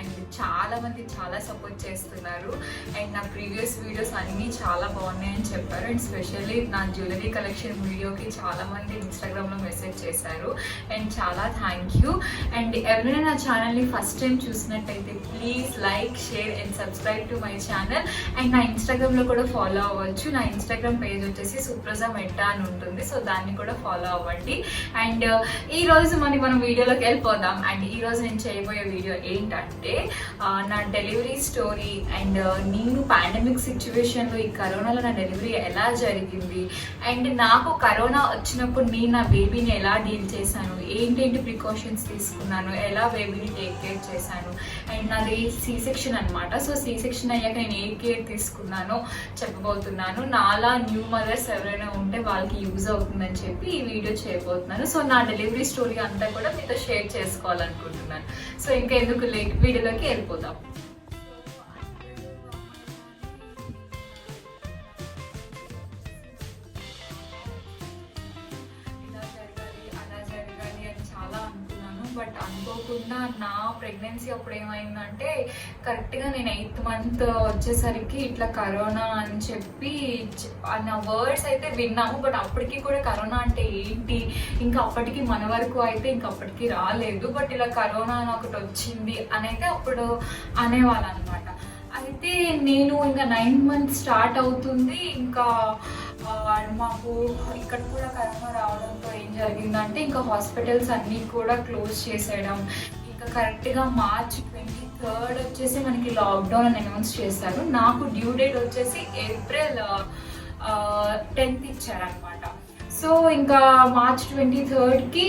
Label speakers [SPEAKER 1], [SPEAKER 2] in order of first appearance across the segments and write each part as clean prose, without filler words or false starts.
[SPEAKER 1] And చాలా మంది చాలా సపోర్ట్ చేస్తున్నారు. అండ్ నా ప్రీవియస్ వీడియోస్ అన్నీ చాలా బాగున్నాయని చెప్పారు. అండ్ స్పెషల్లీ నా జ్యువెలరీ కలెక్షన్ వీడియోకి చాలా మంది ఇన్స్టాగ్రామ్లో మెసేజ్ చేశారు. అండ్ చాలా థ్యాంక్ యూ. అండ్ ఎవరైనా నా ఛానల్ని ఫస్ట్ టైం చూసినట్టయితే please like, share and subscribe to my channel. And నా ఇన్స్టాగ్రామ్లో కూడా ఫాలో అవ్వచ్చు. నా ఇన్స్టాగ్రామ్ పేజ్ వచ్చేసి సుప్రజా మెట్టా అని ఉంటుంది. సో దాన్ని కూడా ఫాలో అవ్వండి. అండ్ ఈ రోజు మనం వీడియోలోకి వెళ్ళిపోదాం. అండ్ ఈ రోజు నేను చేయబోయే వీడియో ఏంటంటే నా డెలివరీ స్టోరీ అండ్ నేను పాండమిక్ సిచ్యువేషన్లో ఈ కరోనాలో నా డెలివరీ ఎలా జరిగింది అండ్ నాకు కరోనా వచ్చినప్పుడు నేను నా బేబీని ఎలా డీల్ చేశాను, ఏంటేంటి ప్రికాషన్స్ తీసుకున్నాను, ఎలా బేబీని టేక్ కేర్ చేశాను. అండ్ నాది సి సెక్షన్ అనమాట. సో సి సెక్షన్ అయ్యాక నేను ఏ కేర్ తీసుకున్నానో చెప్పబోతున్నాను. నాలా న్యూ మదర్స్ ఎవరైనా ఉంటే వాళ్ళకి యూజ్ అవుతుందని చెప్పి ఈ వీడియో చేయబోతున్నాను. సో నా డెలివరీ స్టోరీ అంతా కూడా మీతో షేర్ చేసుకోవాలనుకుంటున్నాను. సో ఇంకా ఎందుకు లేట్ వీడియోలోకి వెళ్ళిపోతాం. బట్ అనుకోకుండా నా ప్రెగ్నెన్సీ అప్పుడు ఏమైందంటే కరెక్ట్గా నేను 8th month వచ్చేసరికి ఇట్లా కరోనా అని చెప్పి నా వర్డ్స్ అయితే విన్నాము. బట్ అప్పటికి కూడా కరోనా అంటే ఏంటి, ఇంకా అప్పటికి మన వరకు అయితే ఇంకా అప్పటికి రాలేదు. బట్ ఇలా కరోనా అని ఒకటి వచ్చింది అని అయితే అప్పుడు అనేవాళ్ళు అనమాట. అయితే నేను ఇంకా 9th month స్టార్ట్ అవుతుంది. ఇంకా మాకు ఇక్కడ కూడా కరోనా రావడంతో ఏం జరిగిందంటే ఇంకా హాస్పిటల్స్ అన్నీ కూడా క్లోజ్ చేసేయడం. ఇంకా కరెక్ట్గా March 23rd వచ్చేసి మనకి లాక్డౌన్ అని అనౌన్స్ చేశారు. నాకు డ్యూ డేట్ వచ్చేసి April 10th ఇచ్చారనమాట. సో ఇంకా March 23rd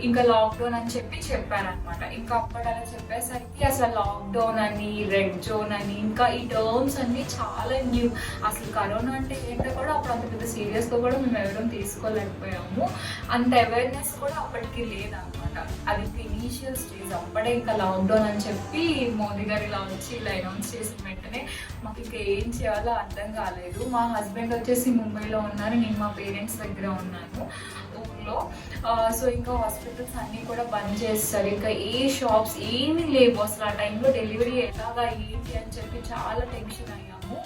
[SPEAKER 1] ఇంకా లాక్డౌన్ అని చెప్పి చెప్పారనమాట. ఇంకా అప్పుడు అలా చెప్పేసరికి అసలు లాక్డౌన్ అని, రెడ్ జోన్ అని, ఇంకా ఈ టర్మ్స్ అన్ని చాలా న్యూ. అసలు కరోనా అంటే ఏంటో కూడా అప్పుడు అంత పెద్ద సీరియస్గా కూడా మేము ఎవరూ తీసుకోలేకపోయాము. అంత అవేర్నెస్ కూడా అప్పటికి లేదనమాట. అది ఇనీషియల్ స్టేజ్. అప్పుడే ఇంకా లాక్డౌన్ అని చెప్పి మోదీ గారు ఇలా వచ్చి ఇలా అనౌన్స్ చేసిన వెంటనే మాకు ఇంకా ఏం చేయాలో అర్థం కాలేదు. మా హస్బెండ్ వచ్చేసి ముంబైలో ఉన్నారు, నేను మా పేరెంట్స్ దగ్గర ఉన్నాను ఊళ్ళో. సో ఇంకా హాస్పిటల్స్ అన్నీ కూడా బంద్ చేస్తారు. ఇంకా ఏ షాప్స్ ఏమీ లేవు అసలు. ఆ టైంలో డెలివరీ ఎలాగా ఏంటి అని చెప్పి చాలా టెన్షన్ అయ్యాము.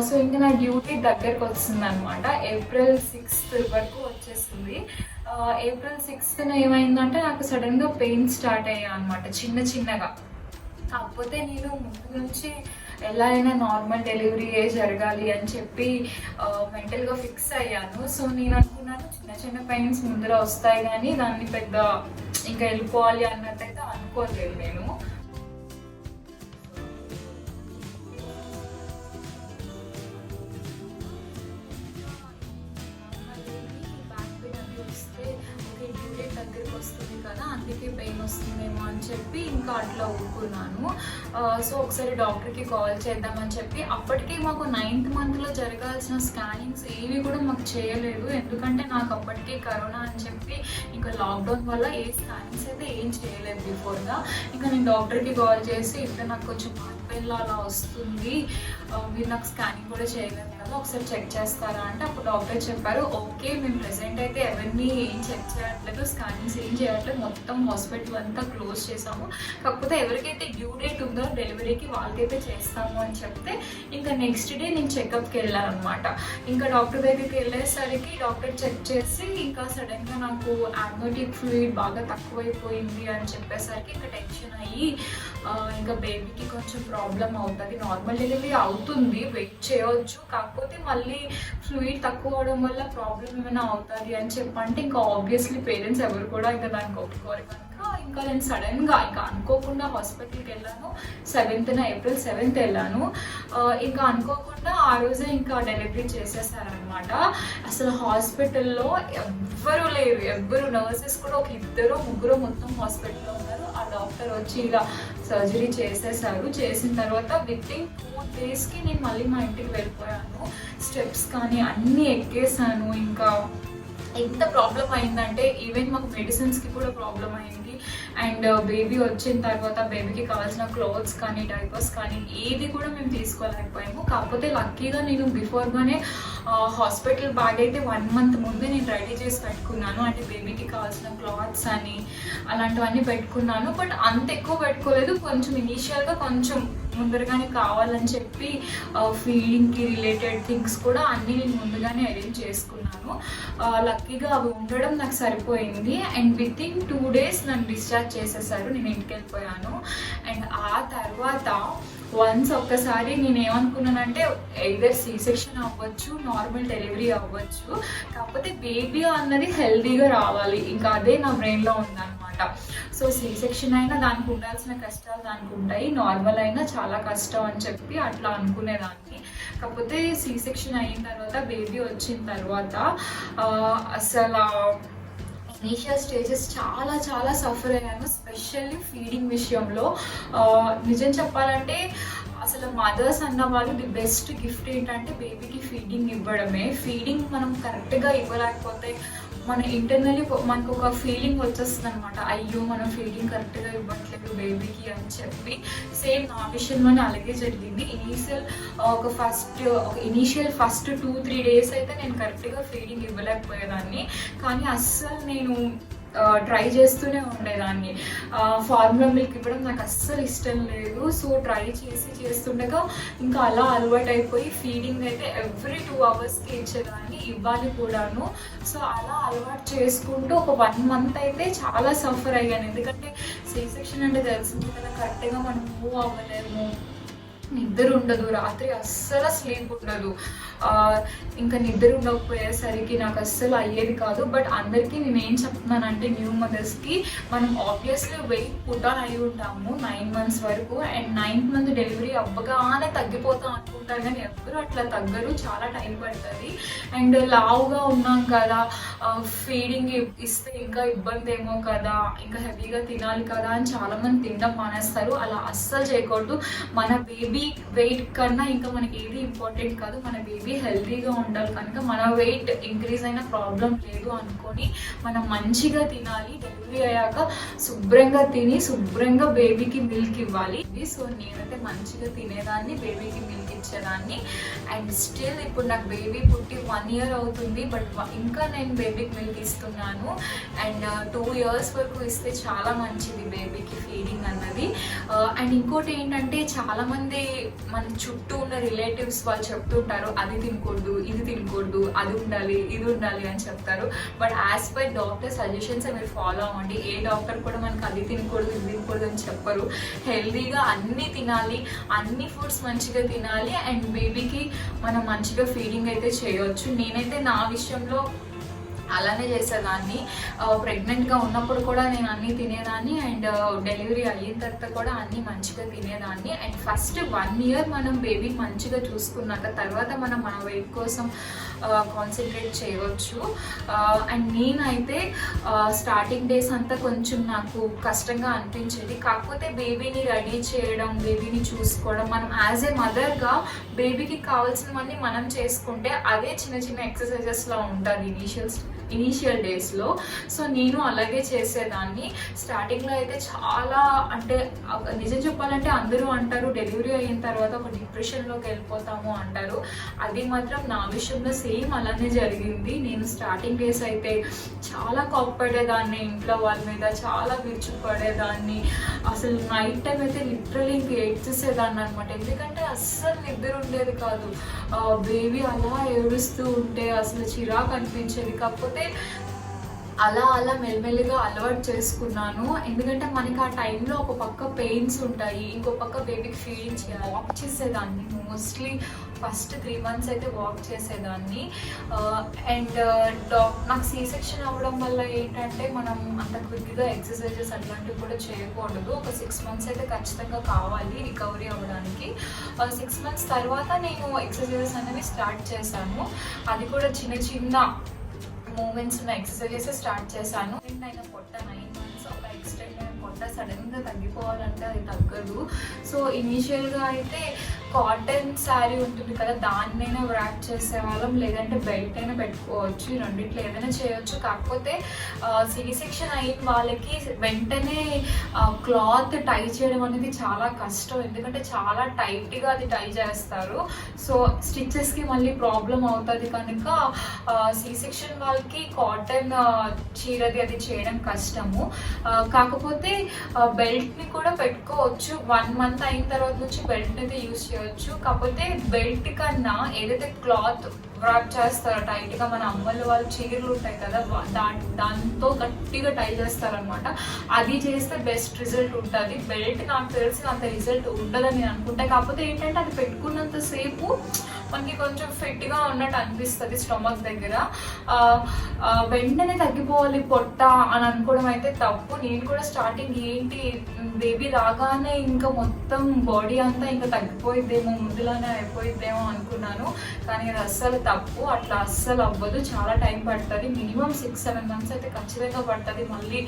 [SPEAKER 1] సో ఇంకా నా డ్యూటీ దగ్గరకు వస్తుంది అనమాట. April 6th వరకు వచ్చేస్తుంది. April 6th ఏమైందంటే నాకు సడన్గా పెయిన్ స్టార్ట్ అయ్యా అనమాట, చిన్న చిన్నగా. కాకపోతే నేను ముందు నుంచి ఎలా అయినా నార్మల్ డెలివరీ జరగాలి అని చెప్పి మెంటల్గా ఫిక్స్ అయ్యాను. సో నేను అనుకున్నాను చిన్న చిన్న పెయిన్స్ ముందర వస్తాయి కానీ దాన్ని పెద్ద ఇంకా వెళ్ళిపోవాలి అన్నట్టయితే అనుకోలేదు నేను. దగ్గరికి వస్తుంది కదా, అందుకే పెయిన్ వస్తుందేమో అని చెప్పి ఇంకా అట్లా ఊరుకున్నాను. సో ఒకసారి డాక్టర్కి కాల్ చేద్దామని చెప్పి అప్పటికే మాకు 9th month జరగాల్సిన స్కానింగ్స్ ఏవి కూడా మాకు చేయలేదు. ఎందుకంటే నాకు అప్పటికే కరోనా అని చెప్పి ఇంకా లాక్డౌన్ వల్ల ఏ స్కానింగ్స్ అయితే ఏం చేయలేదు బిఫోర్గా. ఇంకా నేను డాక్టర్కి కాల్ చేసి ఇట్లా నాకు కొంచెం పిల్ల అలా వస్తుంది, మీరు నాకు స్కానింగ్ కూడా చేయలేదు కదా, ఒకసారి చెక్ చేస్తారా అంటే అప్పుడు డాక్టర్ చెప్పారు ఓకే మేము ప్రెసెంట్ అయితే ఎవరిని ఏం చెక్ చేయట్లేదు, స్కానింగ్స్ ఏం చేయట్లేదు, మొత్తం హాస్పిటల్ అంతా క్లోజ్ చేసాము, కాకపోతే ఎవరికైతే డ్యూ డేట్ ఉందో డెలివరీకి వాళ్ళకైతే చేస్తాము అని చెప్తే ఇంకా నెక్స్ట్ డే నేను చెకప్కి వెళ్ళాను అనమాట. ఇంకా డాక్టర్ దగ్గరికి వెళ్ళేసరికి డాక్టర్ చెక్ చేసి ఇంకా సడన్గా నాకు అమ్నియోటిక్ ఫ్లూయిడ్ బాగా తక్కువైపోయింది అని చెప్పేసరికి ఇంకా టెన్షన్ అయ్యి ఇంకా బేబీకి కొంచెం ప్రాబ్లం అవుతుంది, నార్మల్ డెలివరీ అవుతుంది, వెయిట్ చేయవచ్చు, కాకపోతే మళ్ళీ ఫ్లూయిడ్ తక్కువ అవడం వల్ల ప్రాబ్లం ఏమైనా అవుతుంది అని చెప్పంటే ఇంకా ఆబ్వియస్లీ పేరెంట్స్ ఎవరు కూడా ఇంకా దానికి ఒప్పుకోరు కనుక ఇంకా నేను సడన్గా ఇంకా అనుకోకుండా హాస్పిటల్కి వెళ్ళాను. April 7th వెళ్ళాను. ఇంకా అనుకోకుండా ఆ రోజే ఇంకా డెలివరీ చేసేసారనమాట. అసలు హాస్పిటల్లో ఎవ్వరూ లేరు, ఎవ్వరు నర్సెస్ కూడా ఒక 2-3 మొత్తం హాస్పిటల్లో ఉన్నారు. ఆ డాక్టర్ వచ్చి ఇలా సర్జరీ చేసేసారు. చేసిన తర్వాత వితిన్ 2 daysకి నేను మళ్ళీ మా ఇంటికి వెళ్ళిపోయాను. స్టెప్స్ కానీ అన్నీ ఎక్కేసాను. ఇంకా ఎంత ప్రాబ్లం అయిందంటే ఈవెన్ మాకు మెడిసిన్స్కి కూడా ప్రాబ్లం అయింది. అండ్ బేబీ వచ్చిన తర్వాత బేబీకి కావాల్సిన క్లోత్స్ కానీ డైపర్స్ కానీ ఏది కూడా మేము తీసుకోలేకపోయాము. కాకపోతే లక్కీగా నేను బిఫోర్గానే హాస్పిటల్ బ్యాగ్ అయితే 1 month ముందే నేను రెడీ చేసి పెట్టుకున్నాను. అంటే బేబీకి కావాల్సిన క్లాత్స్ అని అలాంటివన్నీ పెట్టుకున్నాను. బట్ అంత ఎక్కువ పెట్టుకోలేదు, కొంచెం ఇనీషియల్గా కొంచెం ముందరగానే కావాలని చెప్పి ఫీడింగ్కి రిలేటెడ్ థింగ్స్ కూడా అన్నీ నేను ముందుగానే అరేంజ్ చేసుకున్నాను. లక్కీగా అవి ఉండడం నాకు సరిపోయింది. అండ్ వితిన్ 2 days నన్ను డిశ్చార్జ్ చేసేసారు, నేను ఇంటికి వెళ్ళిపోయాను. అండ్ ఆ తర్వాత వన్స్ ఒక్కసారి నేను ఏమనుకున్నానంటే ఎయిదర్ సి సెక్షన్ అవ్వచ్చు, నార్మల్ డెలివరీ అవ్వచ్చు, కాకపోతే బేబీ అన్నది హెల్తీగా రావాలి, ఇంకా అదే నా బ్రెయిన్లో ఉందన్నమాట. సో సి సెక్షన్ అయినా దానికి ఉండాల్సిన కష్టాలు దానికి ఉంటాయి, నార్మల్ అయినా చాలా కష్టం అని చెప్పి అట్లా అనుకునేదాన్ని. కాకపోతే సి సెక్షన్ అయిన తర్వాత బేబీ వచ్చిన తర్వాత అసలు ఇనీషియల్ స్టేజెస్ చాలా చాలా సఫర్ అయ్యాను, స్పెషల్లీ ఫీడింగ్ విషయంలో. నిజం చెప్పాలంటే అసలు మదర్స్ అన్న వాళ్ళు ది బెస్ట్ గిఫ్ట్ ఏంటంటే బేబీకి ఫీడింగ్ ఇవ్వడమే. ఫీడింగ్ మనం కరెక్ట్గా ఇవ్వలేకపోతే మన ఇంటర్నల్లీ మనకు ఒక ఫీలింగ్ వచ్చేస్తుంది అనమాట, అయ్యో మనం ఫీడింగ్ కరెక్ట్గా ఇవ్వట్లేదు బేబీకి అని చెప్పి. సేమ్ నా విషయంలోనే అలాగే జరిగింది. ఇనీషియల్ ఫస్ట్ 2-3 days అయితే నేను కరెక్ట్గా ఫీడింగ్ ఇవ్వలేకపోయేదాన్ని, కానీ అస్సలు నేను ట్రై చేస్తూనే ఉండేదాన్ని. ఫార్ములా మిల్క్ ఇవ్వడం నాకు అస్సలు ఇష్టం లేదు. సో ట్రై చేస్తుండగా ఇంకా అలా అలవాటు అయిపోయి ఫీడింగ్ అయితే ఎవ్రీ 2 hours ఇచ్చేదాన్ని, ఇవ్వాలి కూడాను. సో అలా అలవాటు చేసుకుంటూ ఒక 1 month అయితే చాలా సఫర్ అయ్యాను. ఎందుకంటే సి సెక్షన్ అంటే తెలిసింది కదా, కరెక్ట్గా మనం మూవ్ అవ్వలేము, నిద్ర ఉండదు, రాత్రి అస్సలు స్లీప్ ఉండదు. ఇంకా నిద్ర ఉండకపోయేసరికి నాకు అస్సలు అయ్యేది కాదు. బట్ అందరికీ నేను ఏం చెప్తున్నానంటే న్యూ మదర్స్కి మనం ఆబ్వియస్లీ వెయిట్ పుట్ ఆన్ అయి ఉంటాము 9 months వరకు. అండ్ 9th month డెలివరీ అవ్వగానే తగ్గిపోతాం అనుకుంటారు, కానీ ఎవ్వరూ అట్లా తగ్గరు, చాలా టైం పడుతుంది. అండ్ లావుగా ఉన్నాం కదా, ఫీడింగ్ ఇస్తే ఇంకా ఇబ్బంది ఏమో కదా, ఇంకా హెవీగా తినాలి కదా అని చాలామంది తినడం మానేస్తారు. అలా అస్సలు చేయకూడదు. మన బేబీ వెయిట్ కన్నా ఇంకా మనకి ఏది ఇంపార్టెంట్ కాదు, మన బేబీ హెల్తీగా ఉండాలి. కనుక మన వెయిట్ ఇంక్రీజ్ అయిన ప్రాబ్లం లేదు అనుకొని మనం మంచిగా తినాలి. డెలివరీ అయ్యాక శుభ్రంగా తిని శుభ్రంగా బేబీకి మిల్క్ ఇవ్వాలి. సో నేనైతే మంచిగా తినేదాన్ని, బేబీకి మిల్క్ ఇచ్చేదాన్ని. అండ్ స్టిల్ ఇప్పుడు నాకు బేబీ పుట్టి 1 year అవుతుంది, బట్ ఇంకా నేను బేబీకి మిల్క్ ఇస్తున్నాను. అండ్ 2 years వరకు ఇస్తే చాలా మంచిది బేబీకి ఫీడింగ్ అన్నది. అండ్ ఇంకోటి ఏంటంటే చాలామంది మన చుట్టూ ఉన్న రిలేటివ్స్ వాళ్ళు చెప్తుంటారు, అది తినకూడదు, ఇది తినకూడదు, అది ఉండాలి, ఇది ఉండాలి అని చెప్తారు. But as per doctor suggestions మీరు ఫాలో అవ్వండి. ఏ డాక్టర్ కూడా మనకు అది తినకూడదు, ఇది తినకూడదు అని చెప్పరు. హెల్తీగా అన్నీ తినాలి, అన్ని ఫుడ్స్ మంచిగా తినాలి. అండ్ బేబీకి మనం మంచిగా ఫీడింగ్ అయితే చేయొచ్చు. నేనైతే నా విషయంలో అలానే చేసేదాన్ని. ప్రెగ్నెంట్గా ఉన్నప్పుడు కూడా నేను అన్నీ తినేదాన్ని, అండ్ డెలివరీ అయిన తర్వాత కూడా అన్నీ మంచిగా తినేదాన్ని. అండ్ ఫస్ట్ 1 year మనం బేబీ మంచిగా చూసుకున్నాక తర్వాత మనం మన వెయిట్ కోసం కాన్సన్ట్రేట్ చేయవచ్చు. అండ్ నేనైతే స్టార్టింగ్ డేస్ అంతా కొంచెం నాకు కష్టంగా అనిపించేది. కాకపోతే బేబీని రెడీ చేయడం, బేబీని చూసుకోవడం, మనం యాజ్ ఏ మదర్గా బేబీకి కావాల్సినవన్నీ మనం చేసుకుంటే అదే చిన్న చిన్న ఎక్సర్సైజెస్లో ఉంటుంది ఇనీషియల్ డేస్లో. సో నేను అలాగే చేసేదాన్ని. స్టార్టింగ్లో అయితే చాలా, అంటే నిజం చెప్పాలంటే అందరూ అంటారు డెలివరీ అయిన తర్వాత ఒక డిప్రెషన్లోకి వెళ్ళిపోతాము అంటారు. అది మాత్రం నా విషయంలో సేమ్ అలానే జరిగింది. నేను స్టార్టింగ్ డేస్ అయితే చాలా కోప్పడేదాన్ని, ఇంట్లో వాళ్ళ మీద చాలా విరుచుకుపడేదాన్ని. అసలు నైట్ టైం అయితే లిటరలీ ఇంక ఏడ్చేసేదాన్ని అనమాట, ఎందుకంటే అస్సలు నిద్ర ఉండేది కాదు. బేబీ అలా ఏడుస్తూ ఉంటే అసలు చిరాకు అనిపించేది. కాకపోతే అలా మెల్లిమెల్లిగా అలవాటు చేసుకున్నాను. ఎందుకంటే మనకి ఆ టైంలో ఒక పక్క పెయిన్స్ ఉంటాయి, ఇంకో పక్క బేబీకి ఫీడింగ్ చేయాలి. వాక్ చేసేదాన్ని మోస్ట్లీ ఫస్ట్ 3 months అయితే వాక్ చేసేదాన్ని. అండ్ నాకు సి సెక్షన్ అవ్వడం వల్ల ఏంటంటే మనం అంత క్విక్గా ఎక్సర్సైజెస్ అట్లాంటివి కూడా చేయకూడదు. ఒక 6 months అయితే ఖచ్చితంగా కావాలి రికవరీ అవ్వడానికి. 6 months తర్వాత నేను ఎక్సర్సైజెస్ అనేవి స్టార్ట్ చేశాను. అది కూడా చిన్న చిన్న మూమెంట్స్ ఉన్న ఎక్సర్సైజెస్ స్టార్ట్ చేశాను. అయినా పొట్ట 9 months ఒక ఎక్స్టెండ్ అయిన పొట్ట సడన్గా తగ్గిపోవాలంటే అది తగ్గదు. సో ఇనీషియల్గా అయితే కాటన్ శారీ ఉంటుంది కదా, దాన్నైనా వ్రాప్ చేసేవాళ్ళం, లేదంటే బెల్ట్ అయినా పెట్టుకోవచ్చు. ఈ రెండిట్లో ఏదైనా చేయొచ్చు. కాకపోతే సి సెక్షన్ అయిన వాళ్ళకి వెంటనే క్లాత్ టై చేయడం అనేది చాలా కష్టం, ఎందుకంటే చాలా టైట్గా అది టై చేస్తారు. సో స్టిచ్చెస్కి మళ్ళీ ప్రాబ్లం అవుతుంది కనుక సి సెక్షన్ వాళ్ళకి కాటన్ చీరది అది చేయడం కష్టము. కాకపోతే బెల్ట్ని కూడా పెట్టుకోవచ్చు. 1 month అయిన తర్వాత నుంచి బెల్ట్ అయితే యూజ్ చేయొచ్చు. కాకపోతే బెల్ట్ కన్నా ఏదైతే క్లాత్ వ్రాప్ చేస్తారో టైట్గా, మన అమ్మలు వాళ్ళు చీరలు ఉంటాయి కదా, దాంతో గట్టిగా టై చేస్తారనమాట. అది చేస్తే బెస్ట్ రిజల్ట్ ఉంటుంది. బెల్ట్ నాకు తెలిసి అంత రిజల్ట్ ఉండదని నేను అనుకుంటా. కాకపోతే ఏంటంటే అది పెట్టుకున్నంతసేపు మనకి కొంచెం ఫిట్గా ఉన్నట్టు అనిపిస్తుంది స్టమక్ దగ్గర. వెంటనే తగ్గిపోవాలి పొట్ట అని అనుకోవడం అయితే తప్పు. నేను కూడా స్టార్టింగ్ ఏంటి బేబీ రాగానే ఇంకా మొత్తం బాడీ అంతా ఇంకా తగ్గిపోయిద్దేమో, ముందులానే అయిపోయిద్దేమో అనుకున్నాను. కానీ అది అస్సలు తప్పు, అట్లా అస్సలు అవ్వదు. చాలా టైం పడుతుంది. మినిమం 6-7 months అయితే ఖచ్చితంగా పడుతుంది మళ్ళీ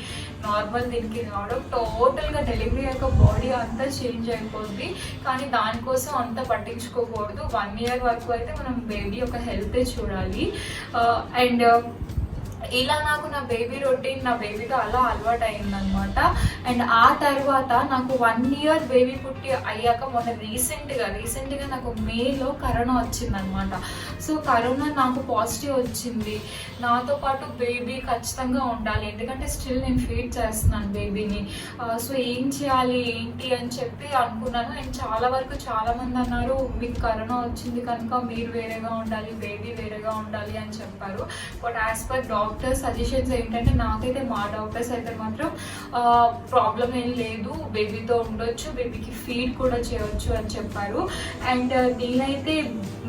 [SPEAKER 1] నార్మల్ దీనికి రావడం. టోటల్గా డెలివరీ యొక్క బాడీ అంతా చేంజ్ అయిపోద్ది. కానీ దానికోసం అంత పట్టించుకోకూడదు. 1 year వరకు అయితే మనం బేబీ యొక్క హెల్త్ చూడాలి. అండ్ ఇలా నాకు నా బేబీ రొటీన్ నా బేబీతో అలా అలవాటు అయిందనమాట. అండ్ ఆ తర్వాత నాకు 1 year బేబీ పుట్టి అయ్యాక మొన్న రీసెంట్గా నాకు మేలో కరోనా వచ్చిందనమాట. సో కరోనా నాకు పాజిటివ్ వచ్చింది. నాతో పాటు బేబీ ఖచ్చితంగా ఉండాలి, ఎందుకంటే స్టిల్ నేను ఫీడ్ చేస్తున్నాను బేబీని. సో ఏం చేయాలి ఏంటి అని చెప్పి అనుకున్నాను. అండ్ చాలామంది అన్నారు మీకు కరోనా వచ్చింది కనుక మీరు వేరేగా ఉండాలి, బేబీ వేరేగా ఉండాలి అని చెప్పారు. But as per doctor suggestions ఏంటంటే, నాకైతే మా డాక్టర్స్ అయితే మాత్రం ప్రాబ్లం ఏం లేదు, బేబీతో ఉండొచ్చు, బేబీకి ఫీడ్ కూడా చేయొచ్చు అని చెప్పారు. అండ్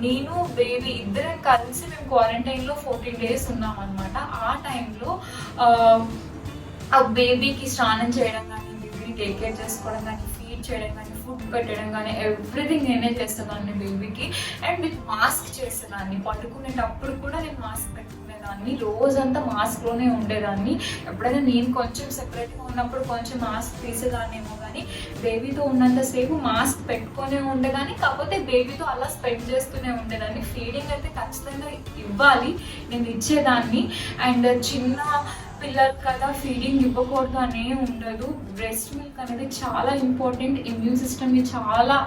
[SPEAKER 1] నేను బేబీ ఇద్దరం కలిసి మేము క్వారంటైన్లో 14 days ఉన్నాం అనమాట. ఆ టైంలో ఆ బేబీకి స్నానం చేయడం కానీ, బేబీని టేక్ కేర్ చేసుకోవడం కానీ, ఫీడ్ చేయడం కానీ, ఫుడ్ పెట్టడం కానీ ఎవ్రీథింగ్ నేనే చేసేదాన్ని బేబీకి. అండ్ విత్ మాస్క్ చేసేదాన్ని. పడుకునేటప్పుడు కూడా నేను మాస్క్ పెట్టుకునేదాన్ని. రోజంతా మాస్క్లోనే ఉండేదాన్ని. ఎప్పుడైనా నేను కొంచెం సెపరేట్గా ఉన్నప్పుడు కొంచెం మాస్క్ తీసేదాన్నేమో, కానీ బేబీతో ఉన్నంతసేపు మాస్క్ పెట్టుకునే ఉండేదాన్ని. కాకపోతే బేబీతో అలా స్పెండ్ చేస్తూనే ఉండేదాన్ని. ఫీడింగ్ అయితే ఖచ్చితంగా ఇవ్వాలి, నేను ఇచ్చేదాన్ని. అండ్ చిన్న పిల్లలు కదా, ఫీడింగ్ ఇవ్వకూడదు అనే ఉండదు. బ్రెస్ట్ మిల్క్ అనేది చాలా ఇంపార్టెంట్, ఇమ్యూన్ సిస్టమ్ని చాలా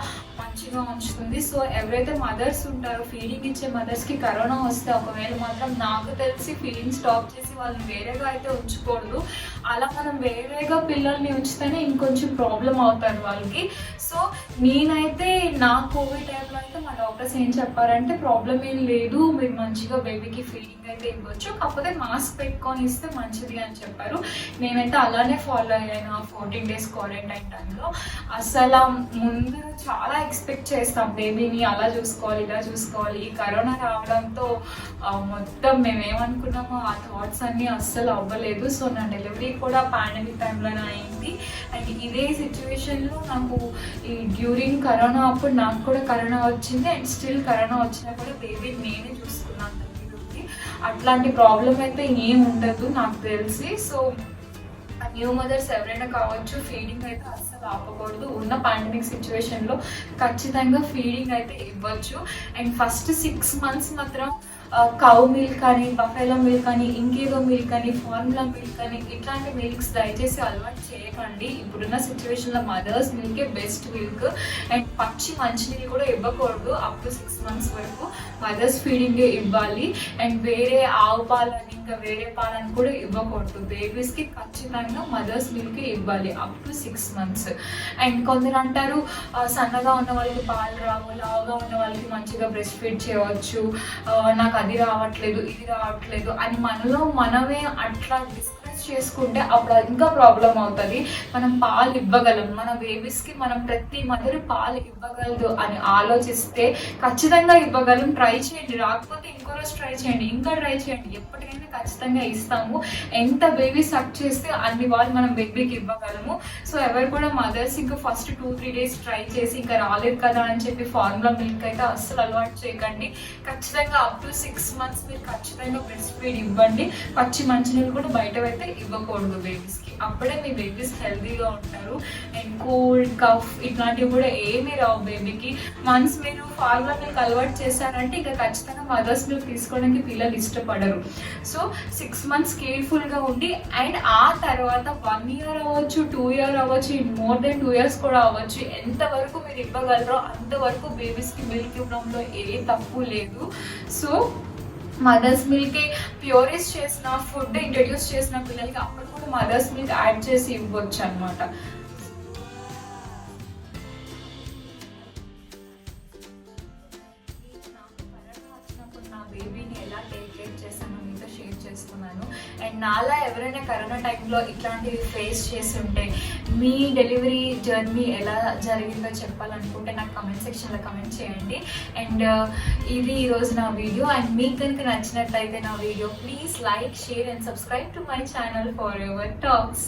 [SPEAKER 1] మంచిగా ఉంచుతుంది. సో ఎవరైతే మదర్స్ ఉంటారో, ఫీడింగ్ ఇచ్చే మదర్స్కి కరోనా వస్తే ఒకవేళ మాత్రం నాకు తెలిసి ఫీడింగ్ స్టాప్ చేసి వాళ్ళని వేరేగా అయితే ఉంచకూడదు. అలా మనం వేరేగా పిల్లల్ని ఉంచితేనే ఇంకొంచెం ప్రాబ్లం అవుతారు వాళ్ళకి. సో నేనైతే నా కోవిడ్ టైంలో అయితే మా డాక్టర్స్ ఏం చెప్పారంటే, ప్రాబ్లం ఏం లేదు, మీరు మంచిగా బేబీకి ఫీడింగ్ అయితే ఇవ్వచ్చు, కాకపోతే మాస్క్ పెట్టుకొని ఇస్తే మంచిది అని చెప్పారు. నేనైతే అలానే ఫాలో అయ్యాను ఆ 14 days క్వారంటైన్ టైంలో. అసలు ముందు చాలా ఎక్స్పెక్ట్ చేస్తాం బేబీని అలా చూసుకోవాలి, ఇలా చూసుకోవాలి. ఈ కరోనా రావడంతో మొత్తం మేమేమనుకున్నామో ఆ థాట్స్ అన్నీ అస్సలు అవ్వలేదు. సో నా డెలివరీ కూడా పాండమిక్ టైంలోనే అయింది. అండ్ ఇదే సిచ్యువేషన్లో నాకు ఈ డ్యూరింగ్ కరోనా అప్పుడు నాకు కూడా కరోనా వచ్చింది. అండ్ స్టిల్ కరోనా వచ్చినా కూడా బేబీని నేనే చూసుకున్నాను దగ్గరుండి. అట్లాంటి ప్రాబ్లం అయితే ఏం ఉండదు నాకు తెలిసి. సో న్యూ మదర్స్ ఎవరైనా కావచ్చు, ఫీడింగ్ అయితే అస్సలు ఆపకూడదు. ఉన్న పాండమిక్ సిచ్యువేషన్లో ఖచ్చితంగా ఫీడింగ్ అయితే ఇవ్వచ్చు. అండ్ ఫస్ట్ 6 months మాత్రం కౌ మిల్క్ కానీ, బఫెలో మిల్క్ కానీ, ఇంకేదో మిల్క్ కానీ, ఫార్ములా మిల్క్ కానీ, ఇట్లాంటి మిల్క్స్ దయచేసి అలవాటు చేయకండి. ఇప్పుడున్న సిచ్యువేషన్లో మదర్స్ మిల్కే బెస్ట్ మిల్క్. అండ్ పచ్చి మంచినీళ్ళు కూడా ఇవ్వకూడదు. అప్ టు 6 months వరకు మదర్స్ ఫీడింగే ఇవ్వాలి. అండ్ వేరే ఆవు పాలని, ఇంకా వేరే పాలని కూడా ఇవ్వకూడదు. బేబీస్కి ఖచ్చితంగా మదర్స్ మిల్క్ ఇవ్వాలి అప్ టు 6 months. అండ్ కొందరు అంటారు సన్నగా ఉన్న వాళ్ళకి పాలు రావు, లావుగా ఉన్న వాళ్ళకి మంచిగా బ్రెస్ట్ ఫీడ్ చేయవచ్చు, నాకు అది రావట్లేదు, ఇది రావట్లేదు అని మనలో మనమే అట్లా డిస్కస్ చేసుకుంటే అప్పుడు ఇంకా ప్రాబ్లం అవుతుంది. మనం పాలు ఇవ్వగలం, మన బేబీస్కి మనం ప్రతి మదర్ పాలు ఇవ్వగలదు అని ఆలోచిస్తే ఖచ్చితంగా ఇవ్వగలం. ట్రై చేయండి, రాకపోతే ఇంకో రోజు ట్రై చేయండి, ఇంకా ట్రై చేయండి, ఎప్పటికైనా ఖచ్చితంగా ఇస్తాము. ఎంత బేబీ సక్ చేస్తే అన్ని వాళ్ళు మనం బేబీకి ఇవ్వగలము. సో ఎవరు కూడా మదర్స్ ఇంకా ఫస్ట్ 2-3 days ట్రై చేసి ఇంకా రాలేదు కదా అని చెప్పి ఫార్ములా మిల్క్ అయితే అస్సలు అలవాటు చేయకండి. ఖచ్చితంగా అప్ టు 6 months మీరు ఖచ్చితంగా బ్రెస్ట్ ఫీడ్ ఇవ్వండి. పచ్చి మంచినీళ్ళు కూడా బయట అయితే ఇవ్వకూడదు బేబీస్కి. అప్పుడే మీ బేబీస్ హెల్తీగా ఉంటారు. అండ్ కోల్డ్ కఫ్ ఇట్లాంటివి కూడా ఏమీ రావు బేబీకి. వన్స్ మీరు ఫార్ములా మిల్క్ అలవాటు చేశారంటే ఇంకా ఖచ్చితంగా మదర్స్ మిల్క్ తీసుకోవడానికి పిల్లలు ఇష్టపడరు. సో 6 months కేర్ఫుల్గా ఉండి, అండ్ ఆ తర్వాత 1 year అవ్వచ్చు, 2 year అవ్వచ్చు, మోర్ దెన్ 2 years కూడా అవ్వచ్చు, ఎంతవరకు మీరు ఇవ్వగలరో అంతవరకు బేబీస్కి మిల్క్ ఇవ్వడంలో ఏ తప్పు లేదు. సో మదర్స్ మిల్క్ ప్యూరిస్ చేసిన ఫుడ్ ఇంట్రడ్యూస్ చేసిన పిల్లలకి అప్పుడు కూడా మదర్స్ మిల్క్ యాడ్ చేసి ఇవ్వచ్చు అనమాట. నా బేబీని ఎలా టేక్ కేర్ చేశానో మీతో షేర్ చేస్తున్నాను. అండ్ నాలా ఎవరైనా కరోనా టైంలో ఇట్లాంటివి ఫేస్ చేసి ఉంటే మీ డెలివరీ జర్నీ ఎలా జరిగిందో చెప్పాలనుకుంటే నాకు కమెంట్ సెక్షన్లో కమెంట్ చేయండి. అండ్ ఇది ఈరోజు నా వీడియో. అండ్ మీకు కనుక నచ్చినట్లయితే నా video please like, share and subscribe to my channel for your talks.